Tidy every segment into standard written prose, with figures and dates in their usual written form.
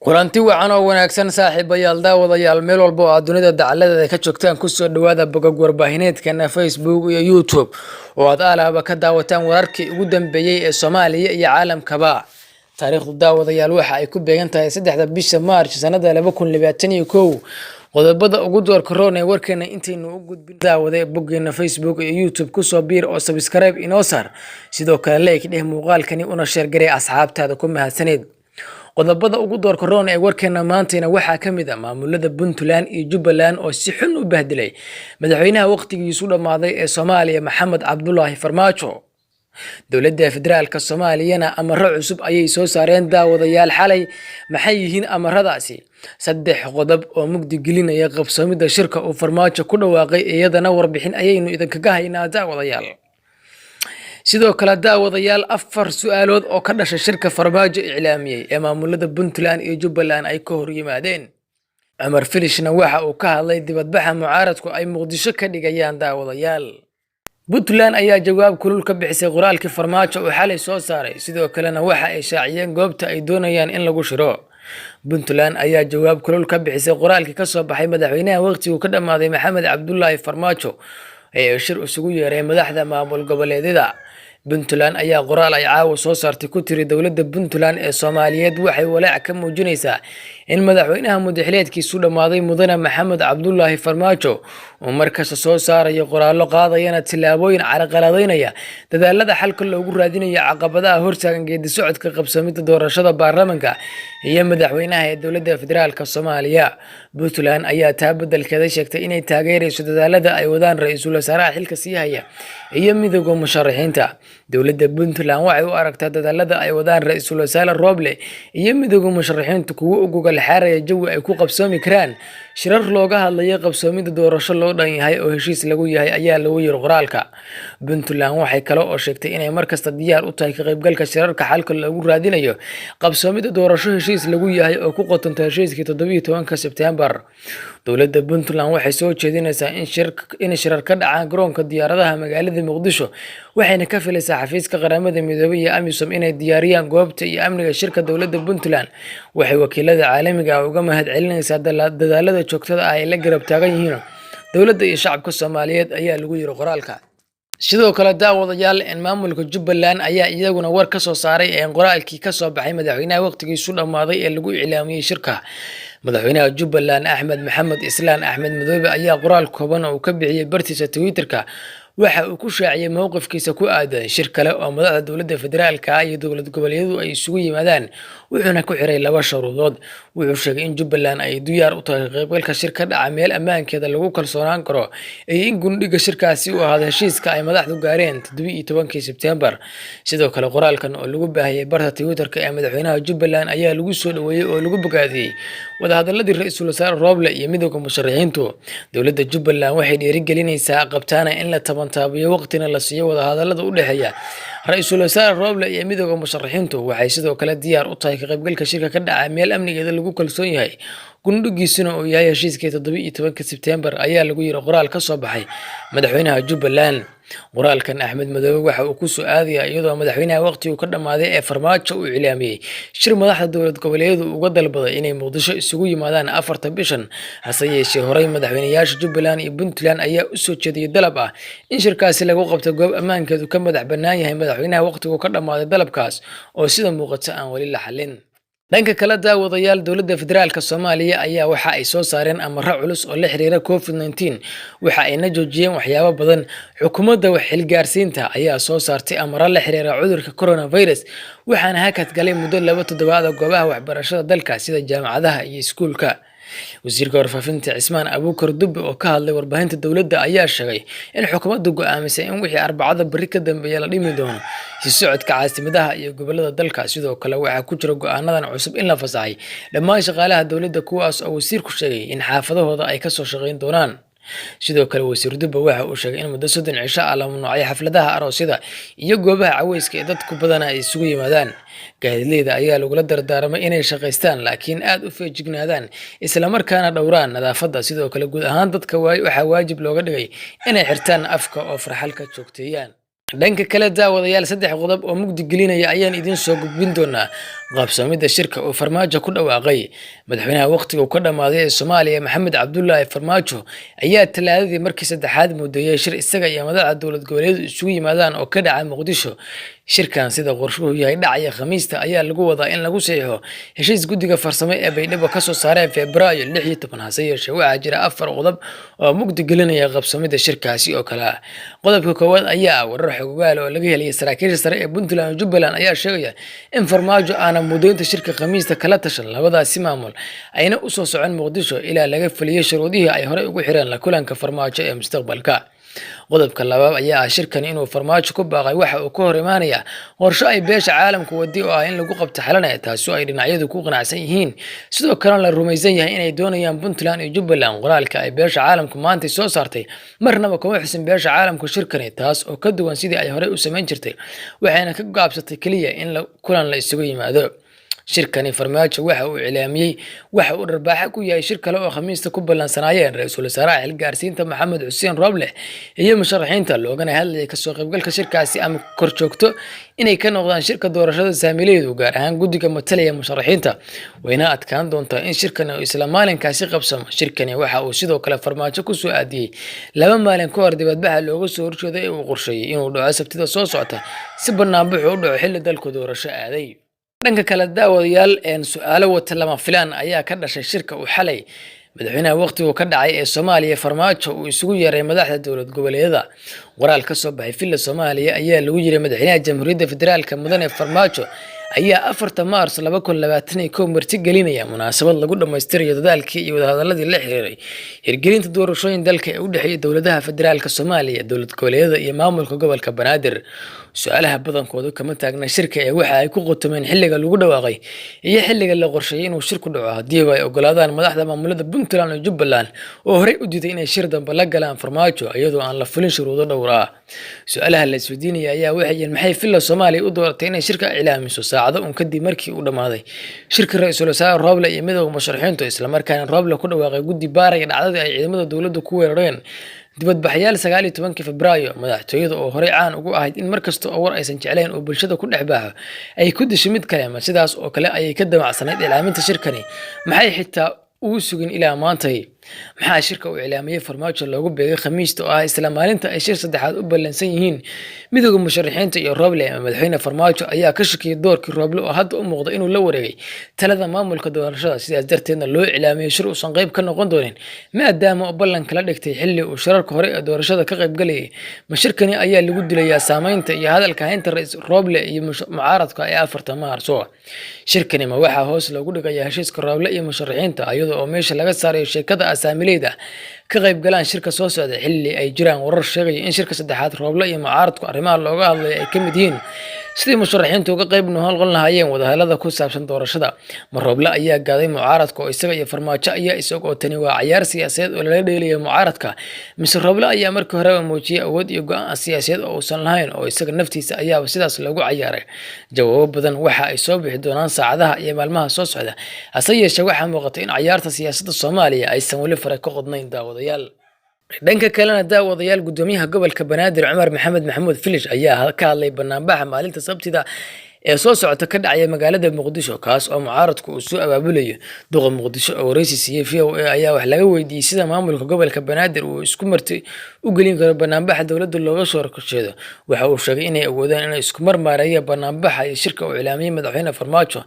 kulanti wacan oo wanaagsan saaxiibayaal daawadayaal meel walba oo aad dunida dacaladeeda ka joogtaan kusoo dhawaada bogag warbaahineedkana Facebook iyo YouTube oo aad alaaba ka daawataan wararkii ugu dambeeyay ee Soomaaliya iyo caalamkaba. taariikhdu daawadayaal waxa ay ku beegan tahay 3 bisha Maarch sanada 2021. qodobada ugu doorka roon ee warkeena intaynu u gudbin daawada boggeena Facebook iyo YouTube kusoo biir oo subscribe inoo saar, sidoo kale like dheh muuqaalkani una share garee asxaabtaada ku mahadsaneed. qodobada ugu doorka roon ee warkeena maantayna waxaa ka mid ah maamulada Puntland iyo Jubbaland oo si xun u bahdilay madaxweynaha waqtigiisu dhamaaday ee Soomaaliya Maxamed Cabdullaahi Farmaajo. dowladda federaalka Soomaaliyana amaro cusub ayay soo saareen daawadayaal xalay. maxay yihiin amaradaasi? 3 qodob oo mugdi gelinaya qabsoomida shirka uu Farmaajo ku dhawaaqay, iyadana warbixin ayaynu idinkaga haynaa daawadayaal. sidoo kale daawadayaal 4 su'aalood oo ka dhashay shirka Farmaajo iclaamiyay ee maamulada Puntland iyo Jubbaland ay ka hor yimaadeen. Cumar Filishna waxa uu ka hadlay dibadbaxa mucaaradku ay Muqdisho ka dhigayaan daawadayaal. Puntland ayaa jawaab kulul ka bixisay qoraalkii Farmaajo oo xalay soo saaray, sidoo kalena waxa ay shaaciyeen goobta ay doonayaan in lagu shiro. Puntland ayaa jawaab kulul ka bixisay qoraalkii ka soo baxay madaxweynaha waqtigu ka dhamaaday Maxamed Cabdullaahi Farmaajo ee shir isugu yeeray madaxda maamul goboleedyada. Puntland ayaa qoraal ay caawa soo saartay ku tiri dowladda Puntland ee Soomaaliyeed waxay walaac ka muujinaysaa in madaxweynaha muddaxileedkiisu dhamaaday mudane Maxamed Cabdullaahi Farmaajo uu markasta soo saarayo qoraallo qaadayana tillaabooyin carqaladeynaya dadaalada xalka loogu raadinayo caqabadaha hortaagan geedi socodka qabsoomida doorashada baarlamaanka iyo madaxweynaha ee dowladda federaalka Soomaaliya. Puntland ayaa taa beddelkeeda sheegtay inay taageerayso dadaalada ay wadaan ra'iisul wasaaraha xilka sii haya iyo midowga musharaxiinta. dowladda Puntland waxay u aragtaa dadaalada ay wadaan ra'iisul wasaare Roble iyo midowga musharaxiintu kuwa ugu galxaaraya jawi ay ku qabsoomi karaan shirar looga hadlayo qabsoomida doorasho loo dhan yahay oo heshiis lagu yahay ayaa lagu yiri qoraalka. Puntland waxay kale oo sheegtay inay markasta diyaar u tahay ka qaybgalka shirarka xalka loogu raadinayo qabsoomida doorasho heshiis lagu yahay oo ku qotonta heshiiskii 17 Sebtembar. dowladda Puntland waxay soo jeedinaysaa in shirar ka dhacaan garoonka diyaaradaha magaalada Muqdisho, waxayna ka filaysaa xafiiska qaramada midoobay iyo AMISOM inay diyaariyaan goobta iyo amniga shirka. dowladda Puntland waxay wakiilada caalamiga ah uga mahadcelinaysaa dadaalada joogtada ah ay la garab taagan yihiin dowladda iyo shacabka Soomaaliyeed ayaa lagu yiri qoraalka. sidoo kale daawadayaal in maamulka Jubbaland ayaa iyaguna war ka soo saaray qoraalkii ka soo baxay madaxweynaha waqtigiisu dhamaaday ee lagu iclaamiyay shirka. madaxweynaha Jubbaland Axmed Maxamed Islaan Axmed Madoobe ayaa qoraal kooban oo ka bixiyay bartiisa Twitterka waxa uu ku shaaciyay mowqifkiisa ku aadan shir kale oo madaxda dowladda federaalka iyo dowlad goboleedyadu ay isugu yimaadaan, wuxuuna ku xiray 2 sharuudood. wuxuu sheegay in Jubbaland ay diyaar u tahay qaybgalka shirka dhaca meel ammaankeeda lagu kalsoonaan karo iyo in gundhiga shirkaasi uu ahaado heshiiska ay madaxdu gaareen 17 Sebtembar. sidoo kale qoraalkan oo lagu baahiyay barta Twitterka ee madaxweynaha Jubbaland ayaa lagu soo dhaweeyay oo lagu bogaadiyay wadahadaladii ra'iisul wasaare Roble iyo midowga musharaxiintu. dowladda Jubbaland waxay dhiirigelinaysaa qabtaana in la taabiyo waqtina la siiyo wadahadalada u dhaxeeya ra'iisul wasaare Roble iyo midowga musharaxiintu. waxay sidoo kale diyaar u tahay ka qaybgalka shirka ka dhaca meel amnigeeda lagu kalsoon yahay, gundhigiisuna uu yahay heshiiskii 17 Sebtembar ayaa lagu yiri qoraal ka soo baxay madaxweynaha Jubbaland. qoraalkan Axmed Madoobe waxa uu ku soo aadiyay iyadoo madaxweynaha waqtigu ka dhamaaday ee Farmaajo uu iclaamiyay shir madaxda dowlad goboleedyadu uga dalbaday inay Muqdisho isugu yimaadaan 4 bishan. hase yeeshee horay madaxweynayaasha Jubbaland iyo Puntland ayaa u soo jeediyay dalab ah in shirkaasi lagu qabto goob ammaankeedu ka madax bannaan yahay. madaxweynaha waqtigu ka dhamaaday dalabkaas oo sida muuqata aan wali la xalin. dhanka kale daawadayaal dowladda federaalka Soomaaliya ayaa waxa ay soo saareen amaro culus oo la xiriira COVID-19, waxa ayna joojiyeen waxyaabo badan. xukuumadda xilgaarsiinta ayaa soo saartay amaro la xiriira cudurka coronavirus, waxaana hakad galay muddo 2 toddobaad goobaha waxbarashada dalka sida jaamacadaha iyo iskuulka. wasiirka warfaafinta Cismaan Abuukar Dube oo ka hadlay warbaahinta dowladda ayaa sheegay in xukuumaddu go'aamisay in wixii Arbacada bari ka dambeeya la dhimi doono si socodka caasimadaha iyo gobolada dalka. sidoo kale waxaa ku jira go'aanadan cusub in la fasaxay dhammaan shaqaalaha dowladda, kuwaas oo wasiirku sheegay in xaafadahooda ay ka soo shaqeyn doonaan. sidoo kale wasiir Dube waxa uu sheegay in muddo 30 cisho ah la mamnuucay xafladaha aroosyada iyo goobaha caweyska ee dadku badan ay isugu yimaadaan. gaadiidleyda ayaa lagula dardaaramay inay shaqeystaan laakiin aad u feejignaadaan isla markaana dhowraan nadaafadda. sidoo kale guud ahaan dadka waxaa waajib looga dhigay inay xirtaan afka oo farxalka joogteeyaan. dhanka kale daawadayaal saddex qodob oo mugdi gelinaya ayaan idiin soo gudbin doonaa qaabsoomida shirka uu Farmaajo ku dhawaaqay madaxweynaha waqtiga uu ka dhamaaday ee Soomaaliya Maxamed Cabdullaahi Farmaajo ayaa talaadadii markii saddexaad mudeeyay shir isaga iyo madaxda dowlad goboleedyadu isugu yimaadaan oo ka dhacay Muqdisho. Shirkan sida qorshuhu yahay dhacaya Khamiista ayaa lagu wadaa in lagu saxiixo heshiis guddiga farsamo ee Baydhabo ka soo saaray Febraayo 16 hase yeeshee waxaa jira afar qodob oo mugdi gelinaya qaabsoomida shirkaasi oo kala ah. Qodobka koowaad ayaa warar xogaal oo laga helay saraakiisha sare ee Puntland iyo Jubbaland ayaa sheegaya in Farmaajo aan mudeynta shirka Khamiista kala tashan labadaasi maamul ayna u soo socon Muqdisho ilaa laga fuliyay shuruudihii ay hore ugu xireen la kulanka Farmaajo ee mustaqbalka. qodobka labaad ayaa shirkan inuu Farmaajo ku baaqay waxa uu ka hor imaanaya qorshe ay beesha caalamku wadi oo ah in lagu qabto xalanaya taasoo ay dhinacyadu ku qanacsan yihiin sidoo kale la rumaysan yahay inay doonayaan Puntland iyo Jubbaland qoraalka ay beesha caalamku maanta soo saartay marnaba kuma xusin beesha caalamku shirkani taas oo ka duwan sidii ay hore u sameyn jirtay waxayna ka gaabsatay kaliya in kulan la isugu yimaado. shirkani Farmaajo waxa uu cilaamiyay waxa uu dharbaaxa ku yahay shir kale oo Khamiista ku ballansanaayeen ra'iisul wasaaraha xilgaarsiinta Maxamed Xuseen Roble iyo musharaxiinta loogana hadlayay ka soo qaybgalka shirkaasi ama kor joogto inay ka noqdaan shirka doorashada saamileedu gaar ahaan guddiga matalaya musharaxiinta wayna adkaan doontaa in shirkan uu isla maalinkaasi qabsamo. shirkani waxa uu sidoo kale Farmaajo ku soo aadiyay laba maalin ka hor dibadbaxa looga soo horjeeday ee uu qorsheeyay inuu dhaco Sabtida soo socota si banaanbaxu u dhaco xilli dalku doorasho aaday. dhanka kale daawadayaal su'aalo wata lama filaan ayaa ka dhashay shirka uu xalay madaxweynaha waqtigu ka dhacay ee Soomaaliya Farmaajo uu isugu yeeray madaxda dowlad goboleedyada. Qoraal ka soo baxay Villa Soomaaliya ayaa lagu yiri madaxweynaha Jamhuuriyadda Federaalka Mudane Farmaajo ayaa 4 Maars 2021 marti gelinaya munaasabad lagu dhameystirayo dadaalkii iyo wadahadaladii la xiriiray hirgelinta doorashooyin dalka ee u dhaxeeya dowladaha federaalka Soomaaliya, dowlad goboleedyada iyo maamulka gobolka Banaadir. su'aalaha badankoodu kama taagna shirka ee waxa ay ku qotomeen xilliga lagu dhawaaqay iyo xilliga la qorsheeyay inuu shirku dhaco haddii ay ogolaadaan madaxda maamulada Puntland iyo Jubbaland oo horey u diiday inay shir dambe la galaan Farmaajo iyadoo aan la fulin shuruudo dhowr ah. su'aalaha la isweydiinaya ayaa waxay maxay Villa Soomaaliya u dooratay inay shirka ilaamiso saacado kadib markii uu dhamaaday shirka ra'iisul wasaare Roble iyo midowga musharaxiintu isla markaana Roble ku dhawaaqay guddi baaraya dhacdadii ay ciidamada dowladda ku weerareen dibadbaxayaal 19 Febraayo. madaxtooyada oo horey caan ugu ahayd in markasta oo war aysan jeclayn oo bulshada ku dhexbaaxo ay ku dishay mid kale ama sidaas oo kale ayay ka damacsanayd ilaaminta shirkani maxay xitaa uu sugin ilaa maantay. maxaa shirka uu ilaamiyay Farmaajo loogu beegay Khamiista oo ah isla maalinta ay shir saddexaad u ballansan yihiin midowga musharaxiinta iyo Roble. madaxweyne Farmaajo ayaa ka shakiyay doorkii Roble oo hadda u muuqda inuu la wareegay talada maamulka doorashada sidaas darteedna loo ilaamiyay shir uusan qayb ka noqon doonin maadaama uu ballan kala dhigtay xilli uu shirarka hore ee doorashada ka qayb galayay. shirkani ayaa lagu dilayaa saameynta iyo hadalka haynta ra'iisul Roble iyo mucaaradka ee 4 Maarso. shirkani ma waxa hoos loogu dhigayaa heshiiska Roble iyo musharaxiinta iyadoo oo meesha laga saarayo sheekada saamileyda ka qayb galaan shirka soo socda xilli ay jiraan warar sheegaya in shirka saddexaad Roble iyo mucaaradku arrimaha looga hadlay ay ka mid yihiin sidii musharaxiintu uga qayb noqon lahaayeen wadahadalada ku saabsan doorashada. Roble ayaa gaaday mucaaradka oo isaga iyo Farmaajo ayaa isagoo tani waa ciyaar siyaasadeed oo laga dheelayo mucaaradka mise Roble ayaa markii hore muujiyay awood iyo go'aan siyaasadeed oo uusan lahayn oo isaga naftiisa ayaa sidaas lagu ciyaaray. jawaabo badan waxa ay soo bixi doonaan saacadaha iyo maalmaha soo socda hase yeeshee waxaa muuqata in ciyaarta siyaasadda Soomaaliya aysan weli fare ka qodnayn daawadayaal. dhanka kalena daawadayaal gudoomiyaha gobolka Banaadir Cumar Maxamed Maxamuud Filish ayaa ka hadlay banaanbaxa maalinta Sabtida ee soo socota ka dhacaya magaalada Muqdisho kaas oo mucaaradku uu soo abaabulayo. duqa Muqdisho oo wareysi siiyay VOA ayaa wax laga weydiiyay sida maamulka gobolka Banaadir uu isku martay u gelin karo banaanbaxa dowladda looga soo horjeedo. waxa uu sheegay inay awoodaan inay isku marmaarayaan banaanbaxa iyo shirka uu ilaamiyay madaxweyne Farmaajo.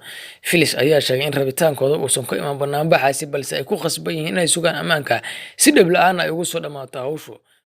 Filish ayaa sheegay in rabitaankooda uusan ka iman banaanbaxaasi balse ay ku khasban yihiin inay sugaan ammaanka si dhab la'aan ay ugu soo dhamaato hawshu.